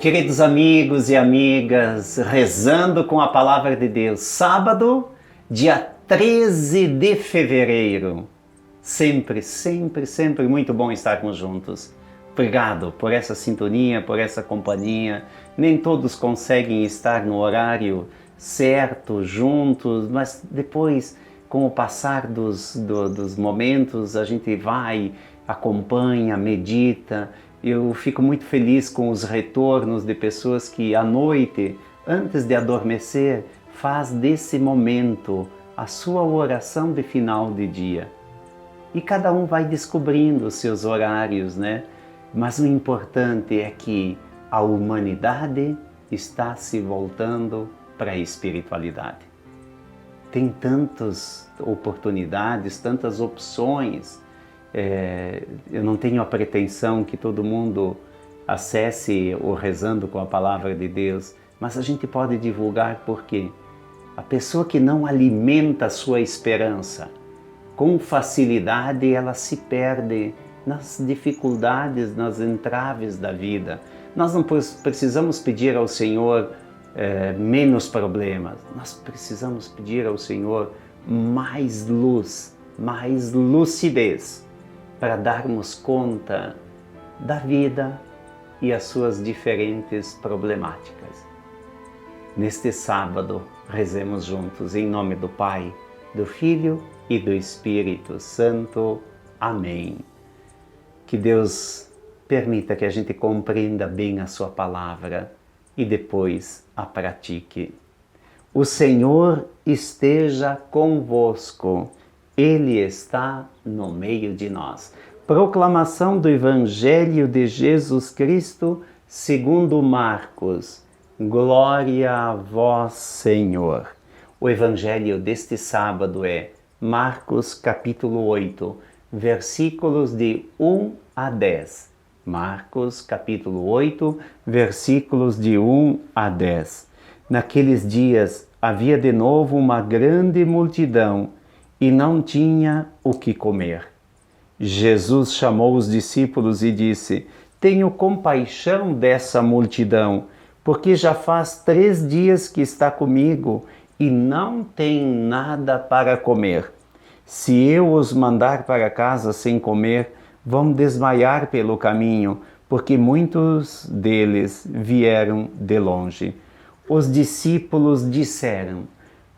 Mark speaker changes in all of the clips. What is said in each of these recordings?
Speaker 1: Queridos amigos e amigas, rezando com a Palavra de Deus, sábado, dia 13 de fevereiro. Sempre, sempre, sempre muito bom estarmos juntos. Obrigado por essa sintonia, por essa companhia. Nem todos conseguem estar no horário certo, juntos, mas depois, com o passar dos momentos, a gente vai, acompanha, medita. Eu fico muito feliz com os retornos de pessoas que à noite, antes de adormecer, faz desse momento a sua oração de final de dia. E cada um vai descobrindo os seus horários, né? Mas o importante é que a humanidade está se voltando para a espiritualidade. Tem tantas oportunidades, tantas opções. Eu não tenho a pretensão que todo mundo acesse o Rezando com a Palavra de Deus, mas a gente pode divulgar porque a pessoa que não alimenta a sua esperança, com facilidade ela se perde nas dificuldades, nas entraves da vida. Nós não precisamos pedir ao Senhor menos problemas, nós precisamos pedir ao Senhor mais luz, mais lucidez, para darmos conta da vida e as suas diferentes problemáticas. Neste sábado, rezemos juntos em nome do Pai, do Filho e do Espírito Santo. Amém. Que Deus permita que a gente compreenda bem a sua palavra e depois a pratique. O Senhor esteja convosco. Ele está no meio de nós. Proclamação do Evangelho de Jesus Cristo segundo Marcos. Glória a vós, Senhor. O Evangelho deste sábado é Marcos capítulo 8, versículos de 1 a 10. Marcos capítulo 8, versículos de 1 a 10. Naqueles dias havia de novo uma grande multidão e não tinha o que comer. Jesus chamou os discípulos e disse: Tenho compaixão dessa multidão, porque já faz 3 dias que está comigo e não tem nada para comer. Se eu os mandar para casa sem comer, vão desmaiar pelo caminho, porque muitos deles vieram de longe. Os discípulos disseram: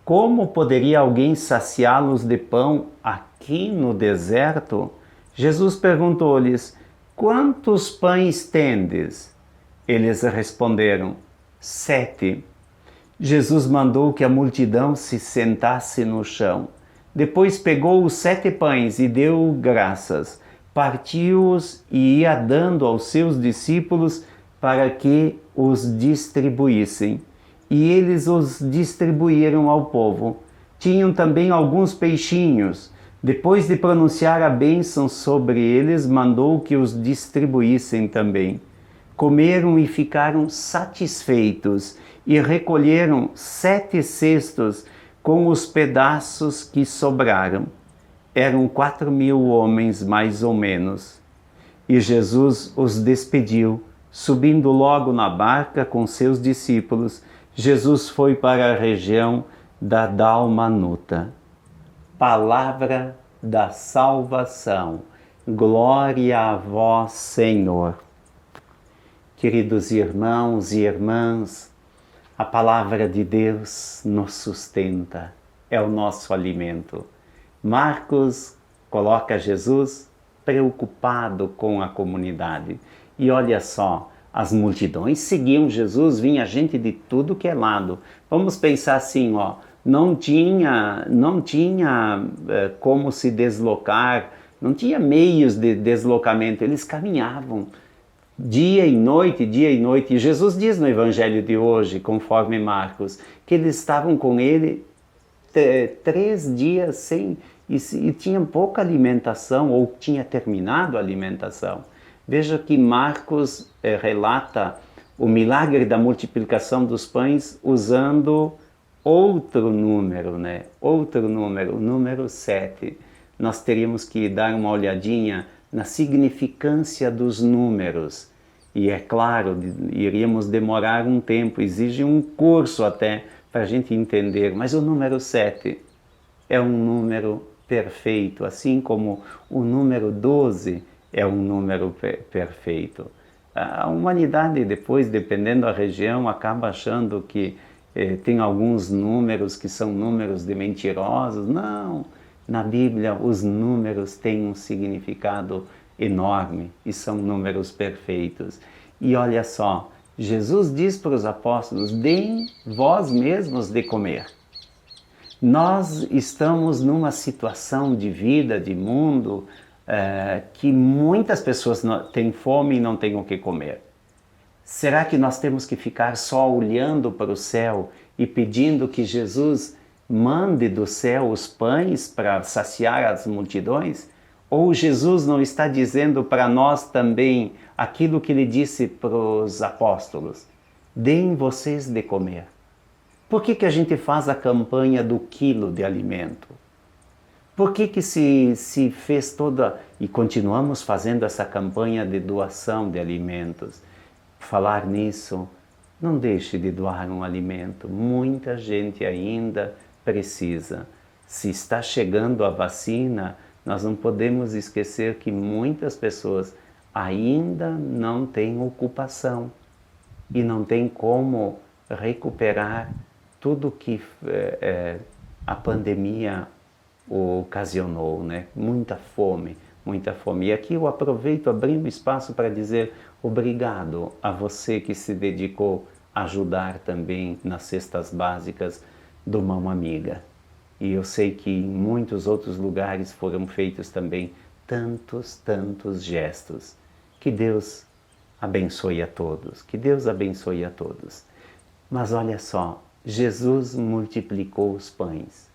Speaker 1: Como poderia alguém saciá-los de pão aqui no deserto? Jesus perguntou-lhes: Quantos pães tendes? Eles responderam: 7. Jesus mandou que a multidão se sentasse no chão. Depois pegou os 7 pães e deu graças, partiu-os e ia dando aos seus discípulos para que os distribuíssem. E eles os distribuíram ao povo. Tinham também alguns peixinhos. Depois de pronunciar a bênção sobre eles, mandou que os distribuíssem também. Comeram e ficaram satisfeitos, e recolheram 7 cestos com os pedaços que sobraram. Eram 4.000 homens, mais ou menos. E Jesus os despediu, subindo logo na barca com seus discípulos. Jesus foi para a região da Dalmanuta. Palavra da salvação. Glória a vós, Senhor. Queridos irmãos e irmãs, a palavra de Deus nos sustenta, é o nosso alimento. Marcos coloca Jesus preocupado com a comunidade. E olha só, as multidões seguiam Jesus, vinha gente de tudo que é lado. Vamos pensar assim, não tinha como se deslocar, não tinha meios de deslocamento, eles caminhavam dia e noite. E Jesus diz no Evangelho de hoje, conforme Marcos, que eles estavam com ele 3 dias sem e tinham pouca alimentação, ou tinha terminado a alimentação. Veja que Marcos relata o milagre da multiplicação dos pães usando outro número, né? Outro número, o número 7. Nós teríamos que dar uma olhadinha na significância dos números. E é claro, iríamos demorar um tempo, exige um curso até para a gente entender, mas o número 7 é um número perfeito, assim como o número 12 é um número perfeito. A humanidade depois, dependendo da região, acaba achando que tem alguns números que são números de mentirosos. Não, na Bíblia os números têm um significado enorme e são números perfeitos. E olha só, Jesus diz para os apóstolos: deem vós mesmos de comer. Nós estamos numa situação de vida, de mundo, que muitas pessoas têm fome e não têm o que comer. Será que nós temos que ficar só olhando para o céu e pedindo que Jesus mande do céu os pães para saciar as multidões? Ou Jesus não está dizendo para nós também aquilo que ele disse para os apóstolos? Deem vocês de comer. Por que a gente faz a campanha do quilo de alimento? Por que se fez toda, e continuamos fazendo essa campanha de doação de alimentos? Falar nisso, não deixe de doar um alimento. Muita gente ainda precisa. Se está chegando a vacina, nós não podemos esquecer que muitas pessoas ainda não têm ocupação e não têm como recuperar tudo que a pandemia ocasionou, né? Muita fome, muita fome. E aqui eu aproveito, abrindo espaço para dizer obrigado a você que se dedicou a ajudar também nas cestas básicas do Mão Amiga. E eu sei que em muitos outros lugares foram feitos também tantos gestos. Que Deus abençoe a todos, que Deus abençoe a todos. Mas olha só, Jesus multiplicou os pães.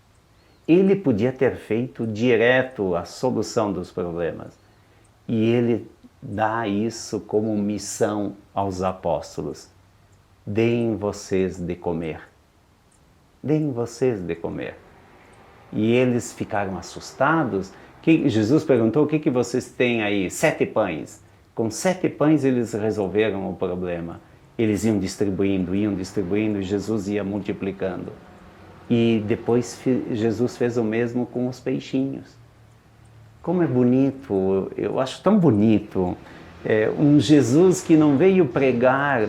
Speaker 1: Ele podia ter feito direto a solução dos problemas. E ele dá isso como missão aos apóstolos. Deem vocês de comer. Deem vocês de comer. E eles ficaram assustados. Jesus perguntou: o que vocês têm aí? 7 pães. Com 7 pães eles resolveram o problema. Eles iam distribuindo e Jesus ia multiplicando. E depois Jesus fez o mesmo com os peixinhos. Como é bonito, eu acho tão bonito, um Jesus que não veio pregar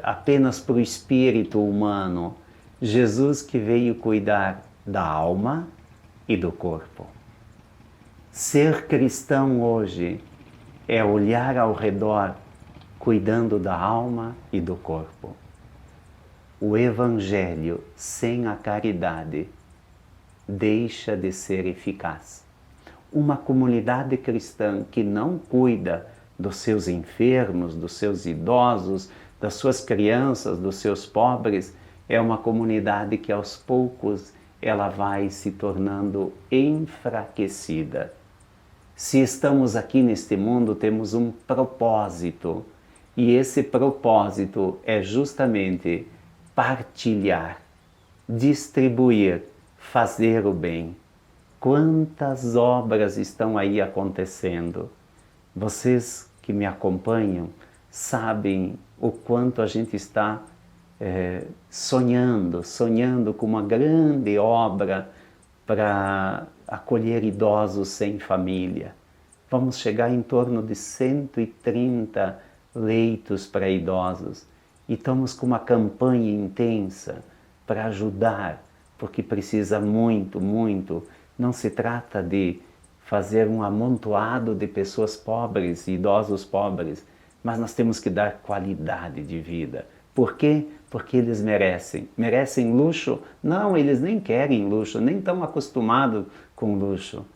Speaker 1: apenas para o espírito humano, Jesus que veio cuidar da alma e do corpo. Ser cristão hoje é olhar ao redor cuidando da alma e do corpo. O Evangelho sem a caridade deixa de ser eficaz. Uma comunidade cristã que não cuida dos seus enfermos, dos seus idosos, das suas crianças, dos seus pobres, é uma comunidade que aos poucos ela vai se tornando enfraquecida. Se estamos aqui neste mundo, temos um propósito. E esse propósito é justamente partilhar, distribuir, fazer o bem. Quantas obras estão aí acontecendo? Vocês que me acompanham sabem o quanto a gente está sonhando com uma grande obra para acolher idosos sem família. Vamos chegar em torno de 130 leitos para idosos. E estamos com uma campanha intensa para ajudar, porque precisa muito. Não se trata de fazer um amontoado de pessoas pobres, idosos pobres, mas nós temos que dar qualidade de vida. Por quê? Porque eles merecem. Merecem luxo? Não, eles nem querem luxo, nem estão acostumados com luxo.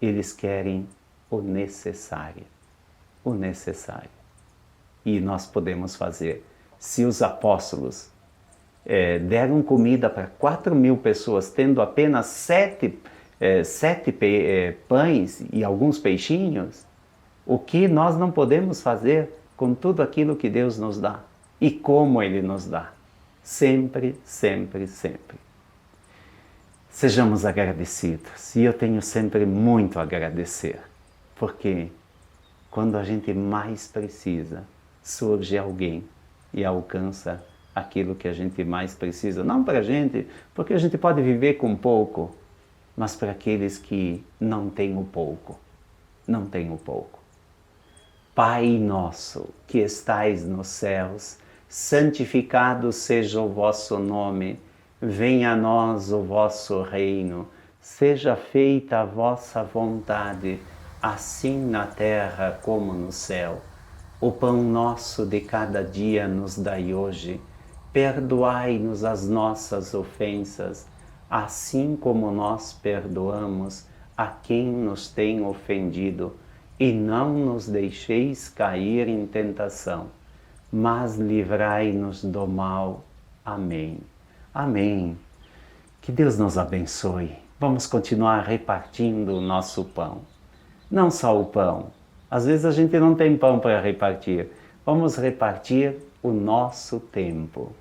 Speaker 1: Eles querem o necessário. O necessário. E nós podemos fazer. Se os apóstolos deram comida para 4.000 pessoas, tendo apenas 7 pães e alguns peixinhos, o que nós não podemos fazer com tudo aquilo que Deus nos dá? E como Ele nos dá? Sempre. Sejamos agradecidos. E eu tenho sempre muito a agradecer, porque quando a gente mais precisa, surge alguém e alcança aquilo que a gente mais precisa. Não para a gente, porque a gente pode viver com pouco, mas para aqueles que não têm o pouco. Não têm o pouco. Pai nosso, que estais nos céus, santificado seja o vosso nome, venha a nós o vosso reino, seja feita a vossa vontade, assim na terra como no céu. O pão nosso de cada dia nos dai hoje, perdoai-nos as nossas ofensas, assim como nós perdoamos a quem nos tem ofendido, e não nos deixeis cair em tentação, mas livrai-nos do mal. Amém. Amém. Que Deus nos abençoe. Vamos continuar repartindo o nosso pão. Não só o pão. Às vezes a gente não tem pão para repartir. Vamos repartir o nosso tempo.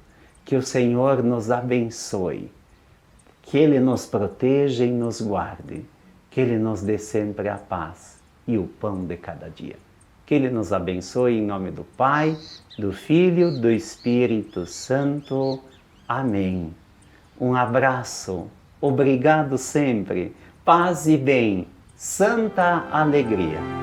Speaker 1: Que o Senhor nos abençoe. Que Ele nos proteja e nos guarde. Que Ele nos dê sempre a paz e o pão de cada dia. Que Ele nos abençoe em nome do Pai, do Filho, do Espírito Santo. Amém. Um abraço. Obrigado sempre. Paz e bem. Santa alegria.